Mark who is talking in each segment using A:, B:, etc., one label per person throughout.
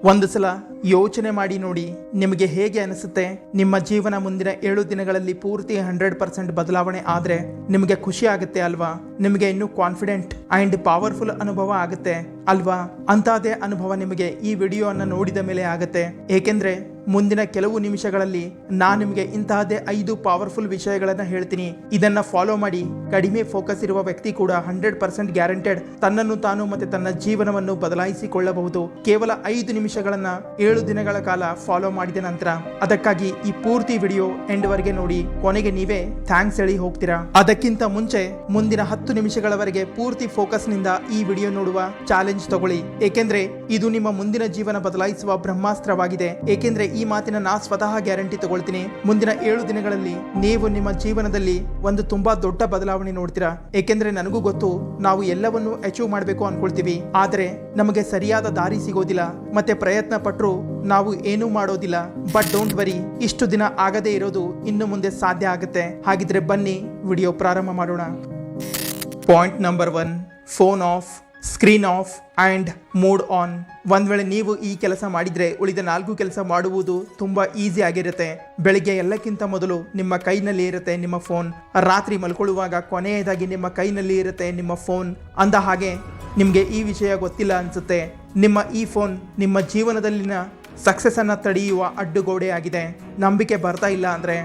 A: ಒಂದು ಸಲ ಯೋಚನೆ ಮಾಡಿ ನೋಡಿ, ನಿಮಗೆ ಹೇಗೆ ಅನಿಸುತ್ತೆ? ನಿಮ್ಮ ಜೀವನ ಮುಂದಿನ 7 ದಿನಗಳಲ್ಲಿ ಪೂರ್ತಿ 100% ಬದಲಾವಣೆ ಆದ್ರೆ ನಿಮಗೆ ಖುಷಿ ಆಗುತ್ತೆ ಅಲ್ವಾ? ನಿಮಗೆ ಇನ್ನೂ ಕಾನ್ಫಿಡೆಂಟ್ ಅಂಡ್ ಪವರ್ಫುಲ್ ಅನುಭವ ಆಗುತ್ತೆ ಅಲ್ವಾ? ಅಂತಹದೇ ಅನುಭವ ನಿಮಗೆ ಈ ವಿಡಿಯೋ ಅನ್ನ ನೋಡಿದ ಮೇಲೆ ಆಗುತ್ತೆ. ಏಕೆಂದ್ರೆ ಮುಂದಿನ ಕೆಲವು ನಿಮಿಷಗಳಲ್ಲಿ ನಾನು ನಿಮಗೆ ಇಂತಹದೇ 5 ಪವರ್ಫುಲ್ ವಿಷಯಗಳನ್ನ ಹೇಳ್ತೀನಿ. ಇದನ್ನ ಫಾಲೋ ಮಾಡಿ ಕಡಿಮೆ ಫೋಕಸ್ ಇರುವ ವ್ಯಕ್ತಿ ಕೂಡ 100% ಗ್ಯಾರಂಟೆಡ್ ತನ್ನನ್ನು ತಾನು ಮತ್ತೆ ತನ್ನ ಜೀವನವನ್ನು ಬದಲಾಯಿಸಿಕೊಳ್ಳಬಹುದು. ಕೇವಲ 5 ನಿಮಿಷಗಳನ್ನ 7 ದಿನಗಳ ಕಾಲ ಫಾಲೋ ಮಾಡಿದ ನಂತರ. ಅದಕ್ಕಾಗಿ ಈ ಪೂರ್ತಿ ವಿಡಿಯೋ ಎಂಡ್ ವರೆಗೆ ನೋಡಿ, ಕೊನೆಗೆ ನೀವೇ ಥ್ಯಾಂಕ್ಸ್ ಹೇಳಿ ಹೋಗ್ತೀರಾ. ಅದಕ್ಕಿಂತ ಮುಂಚೆ ಮುಂದಿನ 10 ನಿಮಿಷಗಳವರೆಗೆ ಪೂರ್ತಿ ಫೋಕಸ್ ನಿಂದ ಈ ವಿಡಿಯೋ ನೋಡುವ ಚಾಲೆಂಜ್ ತಗೊಳ್ಳಿ. ಏಕೆಂದ್ರೆ ಇದು ನಿಮ್ಮ ಮುಂದಿನ ಜೀವನ ಬದಲಾಯಿಸುವ ಬ್ರಹ್ಮಾಸ್ತ್ರವಾಗಿದೆ. ಏಕೆಂದ್ರೆ ಈ ಮಾತಿನ ನಾ ಸ್ವತಃ ಗ್ಯಾರಂಟಿ ತಗೊಳ್ತೀನಿ. ಮುಂದಿನ 7 ದಿನಗಳಲ್ಲಿ ನೀವು ನಿಮ್ಮ ಜೀವನದಲ್ಲಿ ಒಂದು ತುಂಬಾ ದೊಡ್ಡ ಬದಲಾವಣೆ ನೋಡ್ತೀರಾ. ಏಕೆಂದ್ರೆ ನನಗೂ ಗೊತ್ತು, ನಾವು ಎಲ್ಲವನ್ನೂ ಅಚೀವ್ ಮಾಡಬೇಕು ಅನ್ಕೊಳ್ತೀವಿ, ಆದ್ರೆ ನಮಗೆ ಸರಿಯಾದ ದಾರಿ ಸಿಗೋದಿಲ್ಲ. ಮತ್ತೆ ಪ್ರಯತ್ನ ಪಟ್ಟರು ನಾವು ಏನೂ ಮಾಡೋದಿಲ್ಲ. ಬಟ್ ಡೋಂಟ್ ವರಿ, ಇಷ್ಟು ದಿನ ಆಗದೇ ಇರೋದು ಇನ್ನು ಮುಂದೆ ಸಾಧ್ಯ ಆಗುತ್ತೆ. ಹಾಗಿದ್ರೆ ಬನ್ನಿ ವಿಡಿಯೋ ಪ್ರಾರಂಭ ಮಾಡೋಣ. Point number 1, phone of, screen of and moved on. ಒಂದ್ ವೇಳೆ ನೀವು ಈ ಕೆಲಸ ಮಾಡಿದ್ರೆ ಉಳಿದ 4 ಕೆಲಸ ಮಾಡುವುದು ತುಂಬಾ ಈಸಿ ಆಗಿರುತ್ತೆ. ಬೆಳಿಗ್ಗೆ ಎಲ್ಲಕ್ಕಿಂತ ಮೊದಲು ನಿಮ್ಮ ಕೈನಲ್ಲಿ ಇರುತ್ತೆ ನಿಮ್ಮ ಫೋನ್. ರಾತ್ರಿ ಮಲ್ಕೊಳ್ಳುವಾಗ ಕೊನೆಯದಾಗಿ ನಿಮ್ಮ ಕೈನಲ್ಲಿ ಇರುತ್ತೆ ನಿಮ್ಮ ಫೋನ್. ಅಂದ ಹಾಗೆ ನಿಮಗೆ ಈ ವಿಷಯ ಗೊತ್ತಿಲ್ಲ ಅನ್ಸುತ್ತೆ. ನಿಮ್ಮ ಈ ಫೋನ್ ನಿಮ್ಮ ಜೀವನದಲ್ಲಿನ ಸಕ್ಸಸ್ ಅನ್ನ ತಡೆಯುವ ಅಡ್ಡುಗೋಡೆ ಆಗಿದೆ. ನಂಬಿಕೆ ಬರ್ತಾ ಇಲ್ಲ ಅಂದ್ರೆ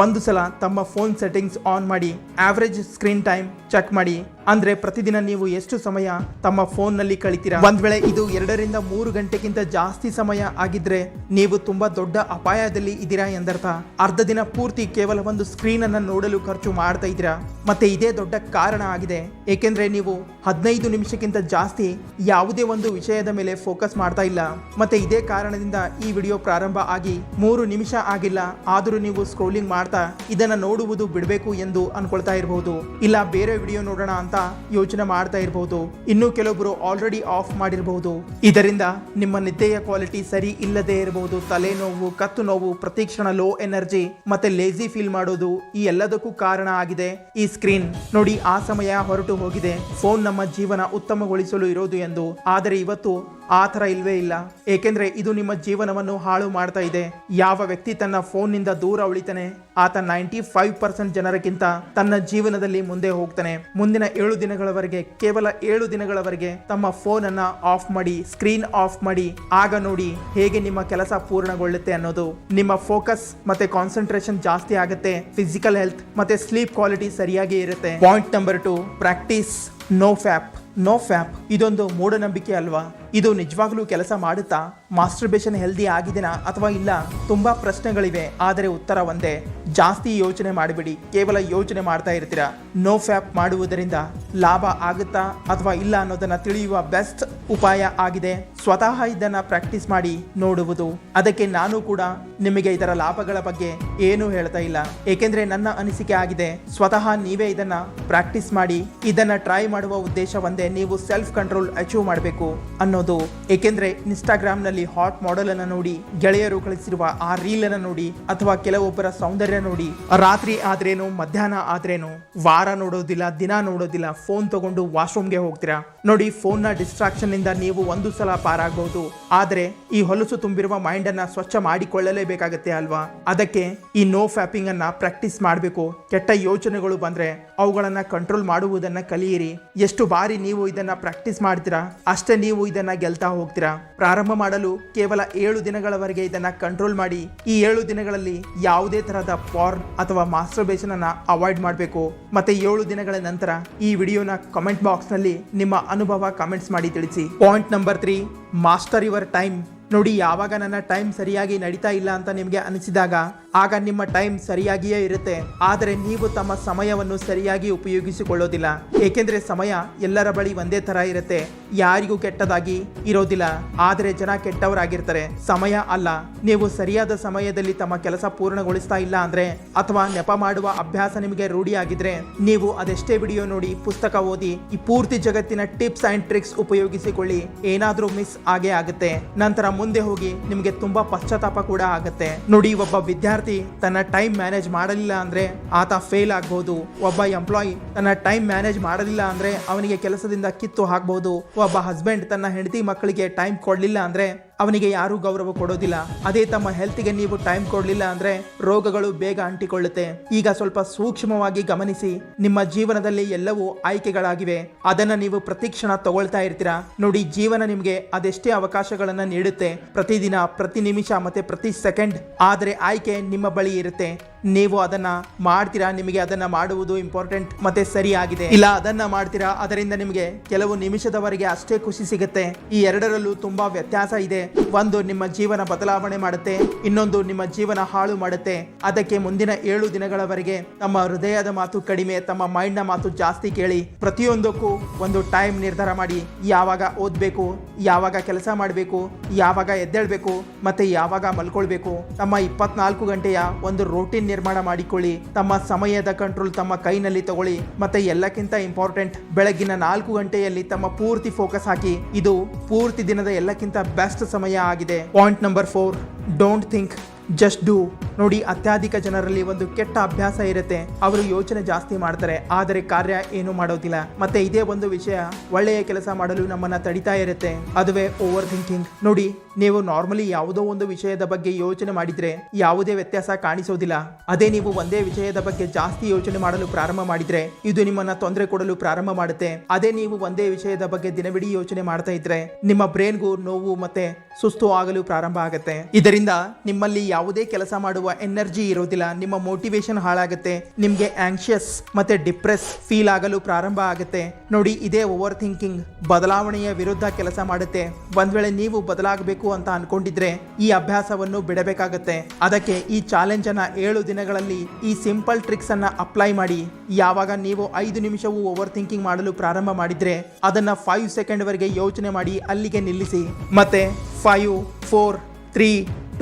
A: ಒಂದು ಸಲ ತಮ್ಮ ಫೋನ್ ಸೆಟ್ಟಿಂಗ್ಸ್ ಆನ್ ಮಾಡಿ ಆವರೇಜ್ ಸ್ಕ್ರೀನ್ ಟೈಮ್ ಚೆಕ್ ಮಾಡಿ. ಅಂದ್ರೆ ಪ್ರತಿದಿನ ನೀವು ಎಷ್ಟು ಸಮಯ ತಮ್ಮ ಫೋನ್ ನಲ್ಲಿ ಕಳಿತೀರಾ? ಒಂದ್ ವೇಳೆ ಇದು 2 ರಿಂದ 3 ಗಂಟೆಗಿಂತ ಜಾಸ್ತಿ ಸಮಯ ಆಗಿದ್ರೆ ನೀವು ತುಂಬಾ ದೊಡ್ಡ ಅಪಾಯದಲ್ಲಿ ಇದ್ದೀರಾ ಎಂದರ್ಥ. ಅರ್ಧ ದಿನ ಪೂರ್ತಿ ಕೇವಲ ಒಂದು ಸ್ಕ್ರೀನ್ ಅನ್ನ ನೋಡಲು ಖರ್ಚು ಮಾಡ್ತಾ ಇದ್ದೀರಾ. ಮತ್ತೆ ಇದೇ ದೊಡ್ಡ ಕಾರಣ ಆಗಿದೆ. ಏಕೆಂದ್ರೆ ನೀವು 15 ನಿಮಿಷಕ್ಕಿಂತ ಜಾಸ್ತಿ ಯಾವುದೇ ಒಂದು ವಿಷಯದ ಮೇಲೆ ಫೋಕಸ್ ಮಾಡ್ತಾ ಇಲ್ಲ. ಮತ್ತೆ ಇದೇ ಕಾರಣದಿಂದ ಈ ವಿಡಿಯೋ ಪ್ರಾರಂಭ ಆಗಿ 3 ನಿಮಿಷ ಆಗಿಲ್ಲ, ಆದರೂ ನೀವು ಸ್ಕ್ರೋಲಿಂಗ್ ಮಾಡ್ತಾ ಇದನ್ನ ನೋಡುವುದು ಬಿಡಬೇಕು ಎಂದು ಅನ್ಕೊಳ್ತಾ ಇರಬಹುದು. ಇಲ್ಲ ಬೇರೆ ವಿಡಿಯೋ ನೋಡೋಣ ಅಂತ ಯೋಚನೆ ಮಾಡ್ತಾ ಇರಬಹುದು. ಇನ್ನು ಕೆಲವೊಬ್ಬರು ಆಲ್ರೆಡಿ ಆಫ್ ಮಾಡಿರಬಹುದು. ಇದರಿಂದ ನಿಮ್ಮ ನಿದ್ದೆಯ ಕ್ವಾಲಿಟಿ ಸರಿ ಇಲ್ಲದೆ ಇರಬಹುದು. ತಲೆನೋವು, ಕತ್ತು ನೋವು, ಪ್ರತಿಕ್ಷಣ ಲೋ ಎನರ್ಜಿ ಮತ್ತೆ ಲೇಜಿ ಫೀಲ್ ಮಾಡೋದು, ಈ ಎಲ್ಲದಕ್ಕೂ ಕಾರಣ ಆಗಿದೆ ಈ ಸ್ಕ್ರೀನ್. ನೋಡಿ, ಆ ಸಮಯ ಹೊರಟು ಹೋಗಿದೆ. ಫೋನ್ ನಮ್ಮ ಜೀವನ ಉತ್ತಮಗೊಳಿಸಲು ಇರೋದು ಎಂದು. ಆದರೆ ಇವತ್ತು ಆ ಥರ ಇಲ್ವೇ ಇಲ್ಲ. ಏಕೆಂದ್ರೆ ಇದು ನಿಮ್ಮ ಜೀವನವನ್ನು ಹಾಳು ಮಾಡ್ತಾ ಇದೆ. ಯಾವ ವ್ಯಕ್ತಿ ತನ್ನ ಫೋನ್ ನಿಂದ ದೂರ ಉಳಿತಾನೆ ಆತ 95% ಜನರಿಗಿಂತ ತನ್ನ ಜೀವನದಲ್ಲಿ ಮುಂದೆ ಹೋಗ್ತಾನೆ. ಮುಂದಿನ 7 ದಿನಗಳವರೆಗೆ, ಕೇವಲ 7 ದಿನಗಳವರೆಗೆ ತಮ್ಮ ಫೋನ್ ಅನ್ನ ಆಫ್ ಮಾಡಿ, ಸ್ಕ್ರೀನ್ ಆಫ್ ಮಾಡಿ. ಆಗ ನೋಡಿ ಹೇಗೆ ನಿಮ್ಮ ಕೆಲಸ ಪೂರ್ಣಗೊಳ್ಳುತ್ತೆ ಅನ್ನೋದು. ನಿಮ್ಮ ಫೋಕಸ್ ಮತ್ತೆ ಕಾನ್ಸಂಟ್ರೇಷನ್ ಜಾಸ್ತಿ ಆಗುತ್ತೆ. ಫಿಸಿಕಲ್ ಹೆಲ್ತ್ ಮತ್ತೆ ಸ್ಲೀಪ್ ಕ್ವಾಲಿಟಿ ಸರಿಯಾಗಿ ಇರುತ್ತೆ. Point number 2, practice no fap. No fap ಇದೊಂದು ಮೂಢನಂಬಿಕೆ ಅಲ್ವಾ? ಇದು ನಿಜವಾಗ್ಲೂ ಕೆಲಸ ಮಾಡುತ್ತಾ? ಮಾಸ್ಟರ್ಬೇಷನ್ ಹೆಲ್ದಿ ಆಗಿದೆನಾ ಅಥವಾ ಇಲ್ಲ? ತುಂಬಾ ಪ್ರಶ್ನೆಗಳಿವೆ, ಆದರೆ ಉತ್ತರ ಒಂದೇ. ಜಾಸ್ತಿ ಯೋಚನೆ ಮಾಡಿಬಿಡಿ. ಕೇವಲ ಯೋಚನೆ ಮಾಡ್ತಾ ಇರ್ತೀರಾ. ನೋ ಫ್ಯಾಪ್ ಮಾಡುವುದರಿಂದ ಲಾಭ ಆಗುತ್ತಾ ಅಥವಾ ಇಲ್ಲ ಅನ್ನೋದನ್ನ ತಿಳಿಯುವ ಬೆಸ್ಟ್ ಉಪಾಯ ಆಗಿದೆ ಸ್ವತಃ ಇದನ್ನ ಪ್ರಾಕ್ಟೀಸ್ ಮಾಡಿ ನೋಡುವುದು. ಅದಕ್ಕೆ ನಾನು ಕೂಡ ನಿಮಗೆ ಇದರ ಲಾಭಗಳ ಬಗ್ಗೆ ಏನು ಹೇಳ್ತಾ ಇಲ್ಲ. ಏಕೆಂದ್ರೆ ನನ್ನ ಅನಿಸಿಕೆ ಆಗಿದೆ, ಸ್ವತಃ ನೀವೇ ಇದನ್ನ ಪ್ರಾಕ್ಟೀಸ್ ಮಾಡಿ. ಇದನ್ನ ಟ್ರೈ ಮಾಡುವ ಉದ್ದೇಶ ಒಂದೇ, ನೀವು ಸೆಲ್ಫ್ ಕಂಟ್ರೋಲ್ ಅಚೀವ್ ಮಾಡಬೇಕು ಅನ್ನೋದು. ಏಕೆಂದ್ರೆ ಇನ್ಸ್ಟಾಗ್ರಾಮ್ ನಲ್ಲಿ ಹಾಟ್ ಮಾಡೆಲ್ ಅನ್ನ ನೋಡಿ, ಗೆಳೆಯರು ಕಳಿಸಿರುವ ಆ ರೀಲ್ ಅನ್ನ ನೋಡಿ, ಅಥವಾ ಕೆಲವೊಬ್ಬರ ಸೌಂದರ್ಯ ನೋಡಿ, ರಾತ್ರಿ ಆದ್ರೇನು ಮಧ್ಯಾಹ್ನ ಆದ್ರೇನು ವಾರ ನೋಡೋದಿಲ್ಲ, ದಿನ ನೋಡೋದಿಲ್ಲ, ಫೋನ್ ತಗೊಂಡು ವಾಶ್ರೂಮ್ಗೆ ಹೋಗ್ತೀರಾ. ನೋಡಿ, ಫೋನ್ ನ ಡಿಸ್ಟ್ರಾಕ್ಷನ್ ನಿಂದ ನೀವು ಒಂದು ಸಲ ಪಾರಾಗಬಹುದು, ಆದ್ರೆ ಈ ಹೊಲಸು ತುಂಬಿರುವ ಮೈಂಡ್ ಅನ್ನ ಸ್ವಚ್ಛ ಮಾಡಿಕೊಳ್ಳಲೇಬೇಕಾಗತ್ತೆ ಅಲ್ವಾ? ಅದಕ್ಕೆ ಈ ನೋ ಫ್ಯಾಪಿಂಗ್ ಅನ್ನ ಪ್ರಾಕ್ಟೀಸ್ ಮಾಡಬೇಕು. ಕೆಟ್ಟ ಯೋಚನೆಗಳು ಬಂದ್ರೆ ಅವುಗಳನ್ನ ಕಂಟ್ರೋಲ್ ಮಾಡುವುದನ್ನ ಕಲಿಯಿರಿ. ಎಷ್ಟು ಬಾರಿ ನೀವು ಇದನ್ನ ಪ್ರಾಕ್ಟೀಸ್ ಮಾಡ್ತೀರಾ ಅಷ್ಟೇ ನೀವು ಇದನ್ನ ಗೆಲ್ತಾ ಹೋಗ್ತೀರಾ. ಪ್ರಾರಂಭ ಮಾಡಲು ಕೇವಲ 7 ದಿನಗಳವರೆಗೆ ಇದನ್ನ ಕಂಟ್ರೋಲ್ ಮಾಡಿ. ಈ 7 ದಿನಗಳಲ್ಲಿ ಯಾವುದೇ ತರಹದ ಪಾರ್ನ್ ಅಥವಾ ಮಾಸ್ಟರ್ಬೇಷನ್ ಅನ್ನ ಅವಾಯ್ಡ್ ಮಾಡಬೇಕು. ಮತ್ತೆ 7 ದಿನಗಳ ನಂತರ ಈ ವಿಡಿಯೋನ ಕಮೆಂಟ್ ಬಾಕ್ಸ್ ನಲ್ಲಿ ನಿಮ್ಮ ಅನುಭವ ಕಮೆಂಟ್ಸ್ ಮಾಡಿ ತಿಳಿಸಿ. Point number 3, master your time. ನೋಡಿ, ಯಾವಾಗ ನನ್ನ ಟೈಮ್ ಸರಿಯಾಗಿ ನಡೀತಾ ಇಲ್ಲ ಅಂತ ನಿಮಗೆ ಅನಿಸಿದಾಗ ಆಗ ನಿಮ್ಮ ಟೈಮ್ ಸರಿಯಾಗಿಯೇ ಇರುತ್ತೆ, ಆದರೆ ನೀವು ತಮ್ಮ ಸಮಯವನ್ನು ಸರಿಯಾಗಿ ಉಪಯೋಗಿಸಿಕೊಳ್ಳೋದಿಲ್ಲ. ಏಕೆಂದ್ರೆ ಸಮಯ ಎಲ್ಲರ ಬಳಿ ಒಂದೇ ತರ ಇರುತ್ತೆ, ಯಾರಿಗೂ ಕೆಟ್ಟದಾಗಿ ಇರೋದಿಲ್ಲ. ಆದರೆ ಜನ ಕೆಟ್ಟವರಾಗಿರ್ತಾರೆ, ಸಮಯ ಅಲ್ಲ. ನೀವು ಸರಿಯಾದ ಸಮಯದಲ್ಲಿ ತಮ್ಮ ಕೆಲಸ ಪೂರ್ಣಗೊಳಿಸ್ತಾ ಇಲ್ಲ ಅಂದ್ರೆ ಅಥವಾ ನೆಪ ಮಾಡುವ ಅಭ್ಯಾಸ ನಿಮಗೆ ರೂಢಿಯಾಗಿದ್ರೆ ನೀವು ಅದೆಷ್ಟೇ ವಿಡಿಯೋ ನೋಡಿ, ಪುಸ್ತಕ ಓದಿ, ಈ ಪೂರ್ತಿ ಜಗತ್ತಿನ ಟಿಪ್ಸ್ ಅಂಡ್ ಟ್ರಿಕ್ಸ್ ಉಪಯೋಗಿಸಿಕೊಳ್ಳಿ, ಏನಾದ್ರೂ ಮಿಸ್ ಆಗೇ ಆಗುತ್ತೆ. ನಂತರ ಮುಂದೆ ಹೋಗಿ ನಿಮಗೆ ತುಂಬಾ ಪಶ್ಚಾತ್ತಾಪ ಕೂಡ ಆಗುತ್ತೆ. ನೋಡಿ, ಒಬ್ಬ ವಿದ್ಯಾರ್ಥಿ ತನ್ನ ಟೈಮ್ ಮ್ಯಾನೇಜ್ ಮಾಡಲಿಲ್ಲ ಅಂದ್ರೆ ಆತ ಫೇಲ್ ಆಗಬಹುದು. ಒಬ್ಬ ಎಂಪ್ಲಾಯಿ ತನ್ನ ಟೈಮ್ ಮ್ಯಾನೇಜ್ ಮಾಡಲಿಲ್ಲ ಅಂದ್ರೆ ಅವನಿಗೆ ಕೆಲಸದಿಂದ ಕಿತ್ತು ಹಾಕಬಹುದು. ಒಬ್ಬ ಹಸ್ಬೆಂಡ್ ತನ್ನ ಹೆಂಡತಿ ಮಕ್ಕಳಿಗೆ ಟೈಮ್ ಕೊಡ್ಲಿಲ್ಲ ಅಂದ್ರೆ ಅವನಿಗೆ ಯಾರೂ ಗೌರವ ಕೊಡೋದಿಲ್ಲ. ಅದೇ ತಮ್ಮ ಹೆಲ್ತ್ಗೆ ನೀವು ಟೈಮ್ ಕೊಡಲಿಲ್ಲ ಅಂದ್ರೆ ರೋಗಗಳು ಬೇಗ ಅಂಟಿಕೊಳ್ಳುತ್ತೆ. ಈಗ ಸ್ವಲ್ಪ ಸೂಕ್ಷ್ಮವಾಗಿ ಗಮನಿಸಿ. ನಿಮ್ಮ ಜೀವನದಲ್ಲಿ ಎಲ್ಲವೂ ಆಯ್ಕೆಗಳಾಗಿವೆ. ಅದನ್ನ ನೀವು ಪ್ರತಿ ಕ್ಷಣ ತಗೊಳ್ತಾ ಇರ್ತೀರಾ. ನೋಡಿ, ಜೀವನ ನಿಮಗೆ ಅದೆಷ್ಟೇ ಅವಕಾಶಗಳನ್ನ ನೀಡುತ್ತೆ, ಪ್ರತಿದಿನ, ಪ್ರತಿ ನಿಮಿಷ ಮತ್ತೆ ಪ್ರತಿ ಸೆಕೆಂಡ್. ಆದರೆ ಆಯ್ಕೆ ನಿಮ್ಮ ಬಳಿ ಇರುತ್ತೆ. ನೀವು ಅದನ್ನ ಮಾಡ್ತೀರಾ, ನಿಮಗೆ ಅದನ್ನ ಮಾಡುವುದು ಇಂಪಾರ್ಟೆಂಟ್ ಮತ್ತೆ ಸರಿಯಾಗಿದೆ. ಇಲ್ಲ ಅದನ್ನ ಮಾಡ್ತೀರಾ, ಅದರಿಂದ ನಿಮಗೆ ಕೆಲವು ನಿಮಿಷದವರೆಗೆ ಅಷ್ಟೇ ಖುಷಿ ಸಿಗುತ್ತೆ. ಈ ಎರಡರಲ್ಲೂ ತುಂಬಾ ವ್ಯತ್ಯಾಸ ಇದೆ. ಒಂದು ನಿಮ್ಮ ಜೀವನ ಬದಲಾವಣೆ ಮಾಡುತ್ತೆ, ಇನ್ನೊಂದು ನಿಮ್ಮ ಜೀವನ ಹಾಳು ಮಾಡುತ್ತೆ. ಅದಕ್ಕೆ ಮುಂದಿನ 7 ದಿನಗಳವರೆಗೆ ತಮ್ಮ ಹೃದಯದ ಮಾತು ಕಡಿಮೆ, ತಮ್ಮ ಮೈಂಡ್ ನ ಮಾತು ಜಾಸ್ತಿ ಕೇಳಿ. ಪ್ರತಿಯೊಂದಕ್ಕೂ ಒಂದು ಟೈಮ್ ನಿರ್ಧಾರ ಮಾಡಿ. ಯಾವಾಗ ಓದ್ಬೇಕು, ಯಾವಾಗ ಕೆಲಸ ಮಾಡಬೇಕು, ಯಾವಾಗ ಎದ್ದೇಳ್ಬೇಕು ಮತ್ತೆ ಯಾವಾಗ ಮಲ್ಕೊಳ್ಬೇಕು. ತಮ್ಮ 24 ಗಂಟೆಯ ಒಂದು ರೂಟೀನ್ ನಿರ್ಮಾಣ ಮಾಡಿಕೊಳ್ಳಿ. ತಮ್ಮ ಸಮಯದ ಕಂಟ್ರೋಲ್ ತಮ್ಮ ಕೈನಲ್ಲಿ ತಗೊಳ್ಳಿ. ಮತ್ತೆ ಎಲ್ಲಕ್ಕಿಂತ ಇಂಪಾರ್ಟೆಂಟ್, ಬೆಳಗಿನ 4 ಗಂಟೆಯಲ್ಲಿ ತಮ್ಮ ಪೂರ್ತಿ ಫೋಕಸ್ ಹಾಕಿ. ಇದು ಪೂರ್ತಿ ದಿನದ ಎಲ್ಲಕ್ಕಿಂತ ಬೆಸ್ಟ್ ಸಮಯ ಆಗಿದೆ. Point number 4, don't think, just do. ನೋಡಿ, ಅತ್ಯಧಿಕ ಜನರಲ್ಲಿ ಒಂದು ಕೆಟ್ಟ ಅಭ್ಯಾಸ ಇರುತ್ತೆ. ಅವರು ಯೋಚನೆ ಜಾಸ್ತಿ ಮಾಡ್ತಾರೆ, ಆದರೆ ಕಾರ್ಯ ಏನು ಮಾಡೋದಿಲ್ಲ. ಮತ್ತೆ ಇದೇ ಒಂದು ವಿಷಯ ಒಳ್ಳೆಯ ಕೆಲಸ ಮಾಡಲು ನಮ್ಮನ್ನ ತಡಿತಾ ಇರುತ್ತೆ. ಅದುವೇ ಓವರ್ ಥಿಂಕಿಂಗ್. ನೋಡಿ, ನೀವು ನಾರ್ಮಲಿ ಯಾವುದೋ ಒಂದು ವಿಷಯದ ಬಗ್ಗೆ ಯೋಚನೆ ಮಾಡಿದ್ರೆ ಯಾವುದೇ ವ್ಯತ್ಯಾಸ ಕಾಣಿಸೋದಿಲ್ಲ. ಅದೇ ನೀವು ಒಂದೇ ವಿಷಯದ ಬಗ್ಗೆ ಜಾಸ್ತಿ ಯೋಚನೆ ಮಾಡಲು ಪ್ರಾರಂಭ ಮಾಡಿದ್ರೆ ಇದು ನಿಮ್ಮನ್ನ ತೊಂದರೆ ಕೊಡಲು ಪ್ರಾರಂಭ ಮಾಡುತ್ತೆ. ಅದೇ ನೀವು ಒಂದೇ ವಿಷಯದ ಬಗ್ಗೆ ದಿನವಿಡೀ ಯೋಚನೆ ಮಾಡ್ತಾ ಇದ್ರೆ ನಿಮ್ಮ ಬ್ರೈನ್ಗೂ ನೋವು ಮತ್ತೆ ಸುಸ್ತು ಆಗಲು ಪ್ರಾರಂಭ ಆಗುತ್ತೆ. ಇದರಿಂದ ನಿಮ್ಮಲ್ಲಿ ಯಾವುದೇ ಕೆಲಸ ಮಾಡುವ ಎನರ್ಜಿ ಇರೋದಿಲ್ಲ. ನಿಮ್ಮ ಮೋಟಿವೇಶನ್ ಹಾಳಾಗುತ್ತೆ. ನಿಮ್ಗೆ ಆಂಕ್ಷಿಯಸ್ ಮತ್ತೆ ಡಿಪ್ರೆಸ್ ಫೀಲ್ ಆಗಲು ಪ್ರಾರಂಭ ಆಗುತ್ತೆ. ನೋಡಿ, ಇದೇ ಓವರ್ ಥಿಂಕಿಂಗ್ ಬದಲಾವಣೆಯ ವಿರುದ್ಧ ಕೆಲಸ ಮಾಡುತ್ತೆ. ಒಂದ್ ವೇಳೆ ನೀವು ಬದಲಾಗಬೇಕು ಅಂತ ಅನ್ಕೊಂಡಿದ್ರೆ ಈ ಅಭ್ಯಾಸವನ್ನು ಬಿಡಬೇಕಾಗತ್ತೆ. ಅದಕ್ಕೆ ಈ ಚಾಲೆಂಜ್ ಅನ್ನ 7 ದಿನಗಳಲ್ಲಿ ಈ ಸಿಂಪಲ್ ಟ್ರಿಕ್ಸ್ ಅನ್ನ ಅಪ್ಲೈ ಮಾಡಿ. ಯಾವಾಗ ನೀವು 5 ನಿಮಿಷವೂ ಓವರ್ ಥಿಂಕಿಂಗ್ ಮಾಡಲು ಪ್ರಾರಂಭ ಮಾಡಿದ್ರೆ ಅದನ್ನ 5 ಸೆಕೆಂಡ್ ವರೆಗೆ ಯೋಚನೆ ಮಾಡಿ ಅಲ್ಲಿಗೆ ನಿಲ್ಲಿಸಿ. ಮತ್ತೆ 5, 4, 3,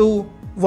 A: 2,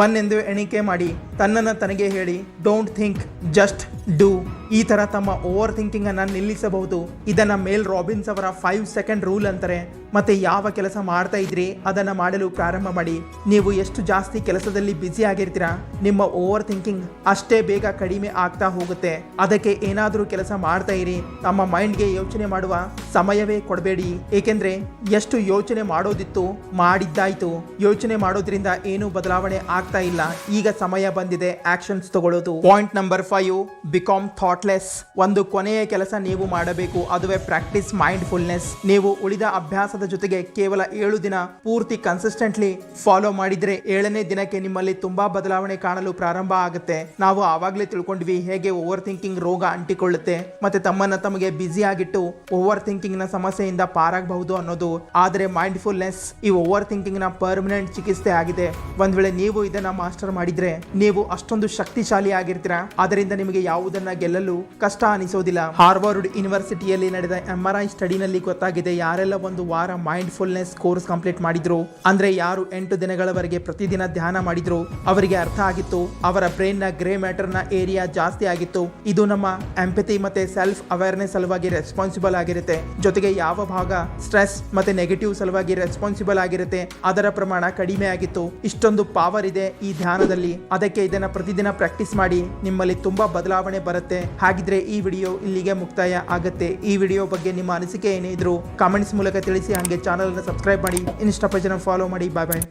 A: 1 ಎಂದು ಎಣಿಕೆ ಮಾಡಿ. ತನ್ನನ್ನು ತನಗೆ ಹೇಳಿ, ಡೋಂಟ್ ಥಿಂಕ್, ಜಸ್ಟ್ ಡೂ. ಈ ತರ ತಮ್ಮ ಓವರ್ ಥಿಂಕಿಂಗ್ ಅನ್ನ ನಿಲ್ಲಿಸಬಹುದು. ಇದನ್ನ ಮೇಲ್ ರಾಬಿನ್ಸ್ ಅವರ 5 ಸೆಕೆಂಡ್ ರೂಲ್ ಅಂತಾರೆ. ಮತ್ತೆ ಯಾವ ಕೆಲಸ ಮಾಡ್ತಾ ಇದ್ರಿ ಅದನ್ನ ಮಾಡಲು ಪ್ರಾರಂಭ ಮಾಡಿ. ನೀವು ಎಷ್ಟು ಜಾಸ್ತಿ ಕೆಲಸದಲ್ಲಿ ಬ್ಯುಸಿ ಆಗಿರ್ತೀರಾ, ನಿಮ್ಮ ಓವರ್ ಥಿಂಕಿಂಗ್ ಅಷ್ಟೇ ಬೇಗ ಕಡಿಮೆ ಆಗ್ತಾ ಹೋಗುತ್ತೆ. ಅದಕ್ಕೆ ಏನಾದರೂ ಕೆಲಸ ಮಾಡ್ತಾ ಇರಿ. ತಮ್ಮ ಮೈಂಡ್ಗೆ ಯೋಚನೆ ಮಾಡುವ ಸಮಯವೇ ಕೊಡಬೇಡಿ. ಏಕೆಂದ್ರೆ ಎಷ್ಟು ಯೋಚನೆ ಮಾಡೋದಿತ್ತು ಮಾಡಿದ್ದಾಯ್ತು. ಯೋಚನೆ ಮಾಡೋದ್ರಿಂದ ಏನು ಬದಲಾವಣೆ ಆಗ್ತಾ ಇಲ್ಲ. ಈಗ ಸಮಯ ಬಂದಿದೆ ಆಕ್ಷನ್ಸ್ ತಗೊಳ್ಳೋದು. Point number 5, become thoughtless. ಒಂದು ಕೊನೆಯ ಕೆಲಸ ನೀವು ಮಾಡಬೇಕು, ಅದುವೇ ಪ್ರಾಕ್ಟೀಸ್ ಮೈಂಡ್ಫುಲ್ನೆಸ್. ನೀವು ಉಳಿದ ಅಭ್ಯಾಸದ ಜೊತೆಗೆ ಕೇವಲ 7 ದಿನ ಪೂರ್ತಿ ಕನ್ಸಿಸ್ಟೆಂಟ್ಲಿ ಫಾಲೋ ಮಾಡಿದ್ರೆ 7ನೇ ದಿನಕ್ಕೆ ನಿಮ್ಮಲ್ಲಿ ತುಂಬಾ ಬದಲಾವಣೆ ಕಾಣಲು ಪ್ರಾರಂಭ ಆಗುತ್ತೆ. ನಾವು ಆವಾಗಲೇ ತಿಳ್ಕೊಂಡ್ವಿ ಹೇಗೆ ಓವರ್ ಥಿಂಕಿಂಗ್ ರೋಗ ಅಂಟಿಕೊಳ್ಳುತ್ತೆ ಮತ್ತೆ ತಮ್ಮನ್ನ ತಮಗೆ ಬ್ಯುಸಿ ಆಗಿಟ್ಟು ಓವರ್ ಥಿಂಕಿಂಗ್ ನ ಸಮಸ್ಯೆಯಿಂದ ಪಾರಾಗಬಹುದು ಅನ್ನೋದು. ಆದರೆ ಮೈಂಡ್ಫುಲ್ನೆಸ್ ಈ ಓವರ್ ಥಿಂಕಿಂಗ್ ನ ಪರ್ಮನೆಂಟ್ ಚಿಕಿತ್ಸೆ ಆಗಿದೆ. ಒಂದ್ ವೇಳೆ ನೀವು ಇದನ್ನ ಮಾಸ್ಟರ್ ಮಾಡಿದ್ರೆ ನೀವು ಅಷ್ಟೊಂದು ಶಕ್ತಿಶಾಲಿ ಆಗಿರ್ತೀರಾ. ಅದರಿಂದ ನಿಮಗೆ ಯಾವುದನ್ನ ಗೆಲ್ಲಲು ಕಷ್ಟ ಅನಿಸೋದಿಲ್ಲ. ಹಾರ್ವರ್ಡ್ ಯೂನಿವರ್ಸಿಟಿಯಲ್ಲಿ ನಡೆದ MRI ಸ್ಟಡಿನಲ್ಲಿ ಗೊತ್ತಾಗಿದೆ, ಯಾರೆಲ್ಲ ಒಂದು ವಾರ ಮೈಂಡ್ಫುಲ್ನೆಸ್ ಕೋರ್ಸ್ ಕಂಪ್ಲೀಟ್ ಮಾಡಿದ್ರು, ಅಂದ್ರೆ ಯಾರು 8 ದಿನಗಳವರೆಗೆ ಪ್ರತಿದಿನ ಧ್ಯಾನ ಮಾಡಿದ್ರು, ಅವರಿಗೆ ಅರ್ಥ ಆಗಿತ್ತು ಅವರ ಬ್ರೈನ್ ನ ಗ್ರೇ ಮ್ಯಾಟರ್ ನ ಏರಿಯಾ ಜಾಸ್ತಿ ಆಗಿತ್ತು. ಇದು ನಮ್ಮ ಎಂಪತಿ ಮತ್ತೆ ಸೆಲ್ಫ್ ಅವೇರ್ನೆಸ್ ಸಲುವಾಗಿ ರೆಸ್ಪಾನ್ಸಿಬಲ್ ಆಗಿರುತ್ತೆ. ಜೊತೆಗೆ ಯಾವ ಭಾಗ ಸ್ಟ್ರೆಸ್ ಮತ್ತೆ ನೆಗೆಟಿವ್ ಸಲುವಾಗಿ ರೆಸ್ಪಾನ್ಸಿಬಲ್ ಆಗಿರುತ್ತೆ ಅದರ ಪ್ರಮಾಣ ಕಡಿಮೆ ಆಗಿತ್ತು. ಇಷ್ಟೊಂದು ಪವರ್ ಇದೆ ಈ ಧ್ಯಾನದಲ್ಲಿ. ಅದಕ್ಕೆ ಇದನ್ನ ಪ್ರತಿದಿನ ಪ್ರಾಕ್ಟೀಸ್ ಮಾಡಿ, ನಿಮ್ಮಲ್ಲಿ ತುಂಬಾ ಬದಲಾವಣೆ ಬರುತ್ತೆ. ಹಾಗಿದ್ರೆ ಈ ವಿಡಿಯೋ ಇಲ್ಲಿಗೆ ಮುಕ್ತಾಯ ಆಗುತ್ತೆ. ಈ ವಿಡಿಯೋ ಬಗ್ಗೆ ನಿಮ್ಮ ಅನಿಸಿಕೆ ಏನೇ ಇದ್ರು ಕಾಮೆಂಟ್ಸ್ ಮೂಲಕ ತಿಳಿಸಿ. ಹಾಗೆ ಚಾನಲ್ ಅನ್ನು ಸಬ್ಸ್ಕ್ರೈಬ್ ಮಾಡಿ, ಇನ್ಸ್ಟಾ ಪೇಜ್ ಅನ್ನು ಫಾಲೋ ಮಾಡಿ. ಬಾಯ್ ಬಾಯ್.